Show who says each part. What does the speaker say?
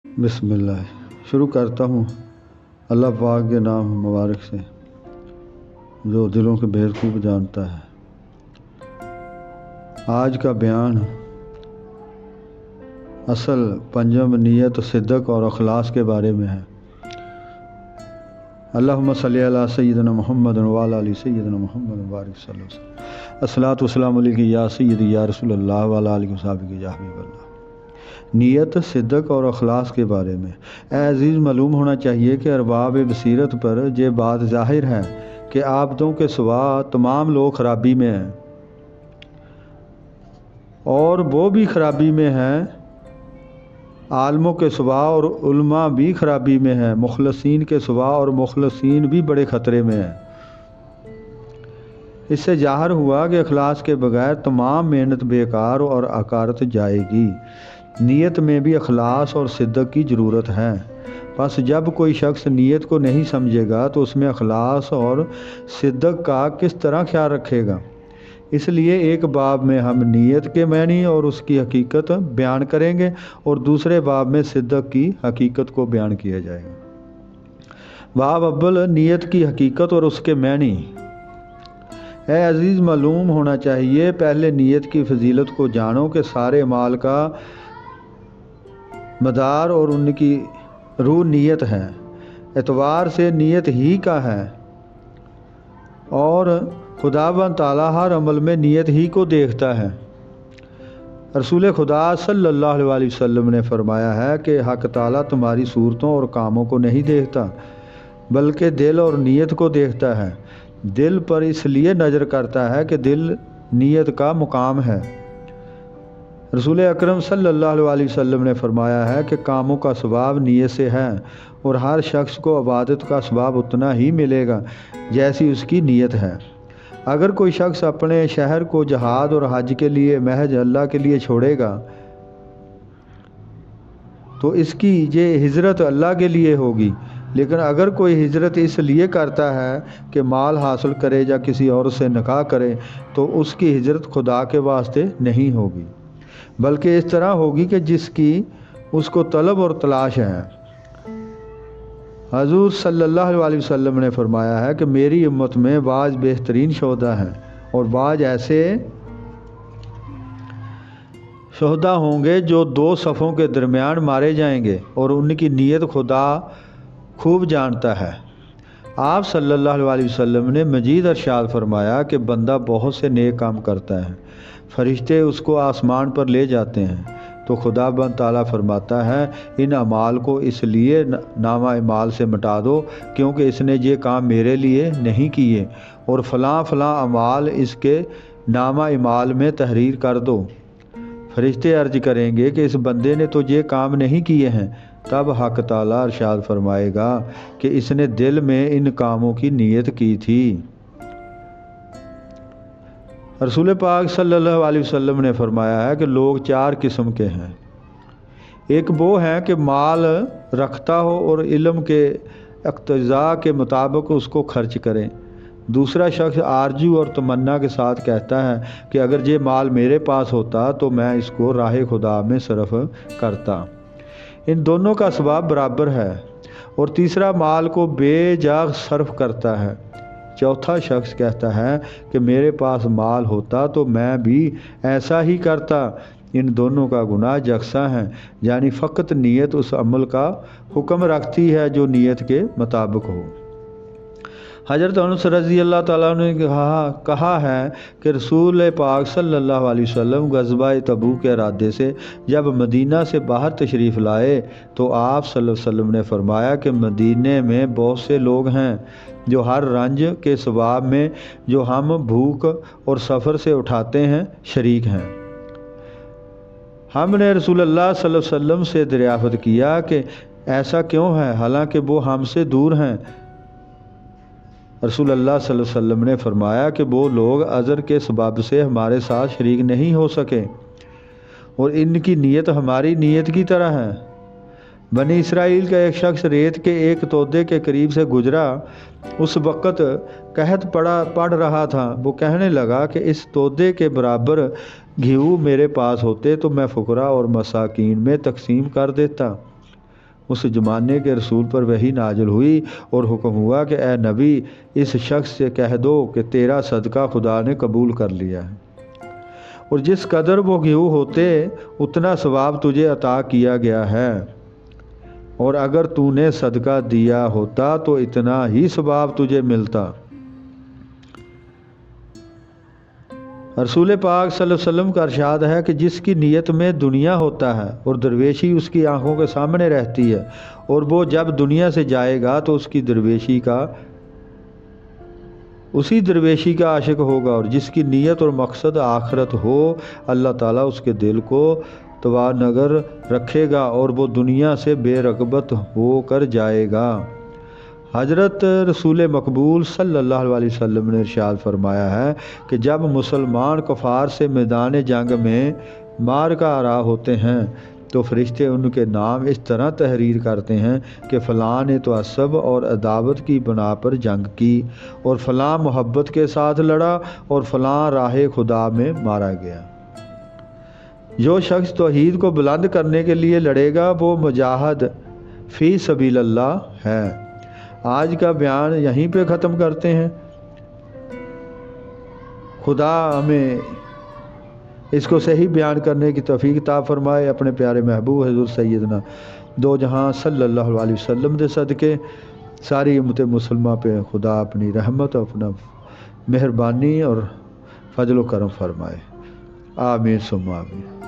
Speaker 1: بسم اللہ شروع کرتا ہوں اللہ پاک کے نام مبارک سے جو دلوں کے بھید خوب جانتا ہے۔ آج کا بیان اصل پنجم نیت، صدق اور اخلاص کے بارے میں ہے۔ اللہم صلی علی سیدنا محمد وعلی آل سیدنا محمد وبارک صلی اللہ علیہ وسلم۔ الصلاۃ والسلام علیک یا سیدی یا رسول اللہ وعلی آلہ وصحبہ یا حبیب اللہ۔ نیت، صدق اور اخلاص کے بارے میں اے عزیز، معلوم ہونا چاہیے کہ ارباب بصیرت پر یہ بات ظاہر ہے کہ عابدوں کے سوا تمام لوگ خرابی میں ہیں، اور وہ بھی خرابی میں ہیں، عالموں کے سوا اور علماء بھی خرابی میں ہیں، مخلصین کے سوا اور مخلصین بھی بڑے خطرے میں ہیں۔ اس سے ظاہر ہوا کہ اخلاص کے بغیر تمام محنت بیکار اور اکارت جائے گی۔ نیت میں بھی اخلاص اور صدق کی ضرورت ہے۔ بس جب کوئی شخص نیت کو نہیں سمجھے گا تو اس میں اخلاص اور صدق کا کس طرح خیال رکھے گا؟ اس لیے ایک باب میں ہم نیت کے معنی اور اس کی حقیقت بیان کریں گے، اور دوسرے باب میں صدق کی حقیقت کو بیان کیا جائے گا۔ باب اول، نیت کی حقیقت اور اس کے معنی۔ اے عزیز، معلوم ہونا چاہیے پہلے نیت کی فضیلت کو جانو کہ سارے اعمال کا مدار اور ان کی روح نیت ہے۔ اعتبار سے نیت ہی کا ہے، اور خداوند تعالیٰ ہر عمل میں نیت ہی کو دیکھتا ہے۔ رسول خدا صلی اللہ علیہ وسلم نے فرمایا ہے کہ حق تعالیٰ تمہاری صورتوں اور کاموں کو نہیں دیکھتا بلکہ دل اور نیت کو دیکھتا ہے۔ دل پر اس لیے نظر کرتا ہے کہ دل نیت کا مقام ہے۔ رسول اکرم صلی اللہ علیہ وسلم نے فرمایا ہے کہ کاموں کا ثواب نیت سے ہے، اور ہر شخص کو عبادت کا ثواب اتنا ہی ملے گا جیسی اس کی نیت ہے۔ اگر کوئی شخص اپنے شہر کو جہاد اور حج کے لیے محض اللہ کے لیے چھوڑے گا تو اس کی یہ ہجرت اللہ کے لیے ہوگی، لیکن اگر کوئی ہجرت اس لیے کرتا ہے کہ مال حاصل کرے یا کسی اور سے نکاح کرے تو اس کی ہجرت خدا کے واسطے نہیں ہوگی، بلکہ اس طرح ہوگی کہ جس کی اس کو طلب اور تلاش ہے۔ حضور صلی اللہ علیہ وسلم نے فرمایا ہے کہ میری امت میں بعض بہترین شہداء ہیں، اور بعض ایسے شہداء ہوں گے جو دو صفوں کے درمیان مارے جائیں گے، اور ان کی نیت خدا خوب جانتا ہے۔ آپ صلی اللہ علیہ وسلم نے مزید ارشاد فرمایا کہ بندہ بہت سے نیک کام کرتا ہے، فرشتے اس کو آسمان پر لے جاتے ہیں تو خدا بند تعالیٰ فرماتا ہے ان اعمال کو اس لیے نامہ اعمال سے مٹا دو کیونکہ اس نے یہ کام میرے لیے نہیں کیے، اور فلاں فلاں اعمال اس کے نامہ اعمال میں تحریر کر دو۔ فرشتے عرض کریں گے کہ اس بندے نے تو یہ کام نہیں کیے ہیں، تب حق تعالیٰ ارشاد فرمائے گا کہ اس نے دل میں ان کاموں کی نیت کی تھی۔ رسول پاک صلی اللہ علیہ وسلم نے فرمایا ہے کہ لوگ چار قسم کے ہیں۔ ایک وہ ہے کہ مال رکھتا ہو اور علم کے اقتضاء کے مطابق اس کو خرچ کرے۔ دوسرا شخص آرزو اور تمنا کے ساتھ کہتا ہے کہ اگر یہ مال میرے پاس ہوتا تو میں اس کو راہ خدا میں صرف کرتا۔ ان دونوں کا ثواب برابر ہے۔ اور تیسرا مال کو بے جا صرف کرتا ہے۔ چوتھا شخص کہتا ہے کہ میرے پاس مال ہوتا تو میں بھی ایسا ہی کرتا۔ ان دونوں کا گناہ یکساں ہے، یعنی فقط نیت اس عمل کا حکم رکھتی ہے جو نیت کے مطابق ہو۔ حضرت انس رضی اللہ تعالیٰ نے کہا ہے کہ رسول پاک صلی اللہ علیہ وسلم غزوہ تبوک کے ارادے سے جب مدینہ سے باہر تشریف لائے تو آپ صلی اللہ علیہ وسلم نے فرمایا کہ مدینے میں بہت سے لوگ ہیں جو ہر رنج کے ثواب میں جو ہم بھوک اور سفر سے اٹھاتے ہیں شریک ہیں۔ ہم نے رسول اللہ صلی اللہ علیہ وسلم سے دریافت کیا کہ ایسا کیوں ہے حالانکہ وہ ہم سے دور ہیں؟ رسول اللہ صلی اللہ علیہ وسلم نے فرمایا کہ وہ لوگ عذر کے سبب سے ہمارے ساتھ شریک نہیں ہو سکے، اور ان کی نیت ہماری نیت کی طرح ہے۔ بنی اسرائیل کا ایک شخص ریت کے ایک تودے کے قریب سے گزرا، اس وقت قحط پڑ رہا تھا۔ وہ کہنے لگا کہ اس تودے کے برابر گھیو میرے پاس ہوتے تو میں فقراء اور مساکین میں تقسیم کر دیتا۔ اس زمانے کے رسول پر وحی نازل ہوئی اور حکم ہوا کہ اے نبی اس شخص سے کہہ دو کہ تیرا صدقہ خدا نے قبول کر لیا ہے، اور جس قدر وہ گیہوں ہوتے اتنا ثواب تجھے عطا کیا گیا ہے، اور اگر تو نے صدقہ دیا ہوتا تو اتنا ہی ثواب تجھے ملتا۔ رسول پاک صلی اللہ علیہ وسلم کا ارشاد ہے کہ جس کی نیت میں دنیا ہوتا ہے اور درویشی اس کی آنکھوں کے سامنے رہتی ہے، اور وہ جب دنیا سے جائے گا تو اسی درویشی کا عاشق ہوگا، اور جس کی نیت اور مقصد آخرت ہو اللہ تعالیٰ اس کے دل کو توانگر رکھے گا اور وہ دنیا سے بے رغبت ہو کر جائے گا۔ حضرت رسول مقبول صلی اللہ علیہ وسلم نے ارشاد فرمایا ہے کہ جب مسلمان کفار سے میدان جنگ میں مار کا آراء ہوتے ہیں تو فرشتے ان کے نام اس طرح تحریر کرتے ہیں کہ فلاں نے تعصب اور عداوت کی بنا پر جنگ کی، اور فلاں محبت کے ساتھ لڑا، اور فلاں راہ خدا میں مارا گیا۔ جو شخص توحید کو بلند کرنے کے لیے لڑے گا وہ مجاہد فی سبیل اللہ ہے۔ آج کا بیان یہیں پہ ختم کرتے ہیں۔ خدا ہمیں اس کو صحیح بیان کرنے کی توفیق عطا فرمائے، اپنے پیارے محبوب حضور سیدنا دو جہاں صلی اللہ علیہ وسلم دے صدقے ساری امت مسلمہ پہ خدا اپنی رحمت، اپنا مہربانی اور فضل و کرم فرمائے۔ آمین ثم آمین۔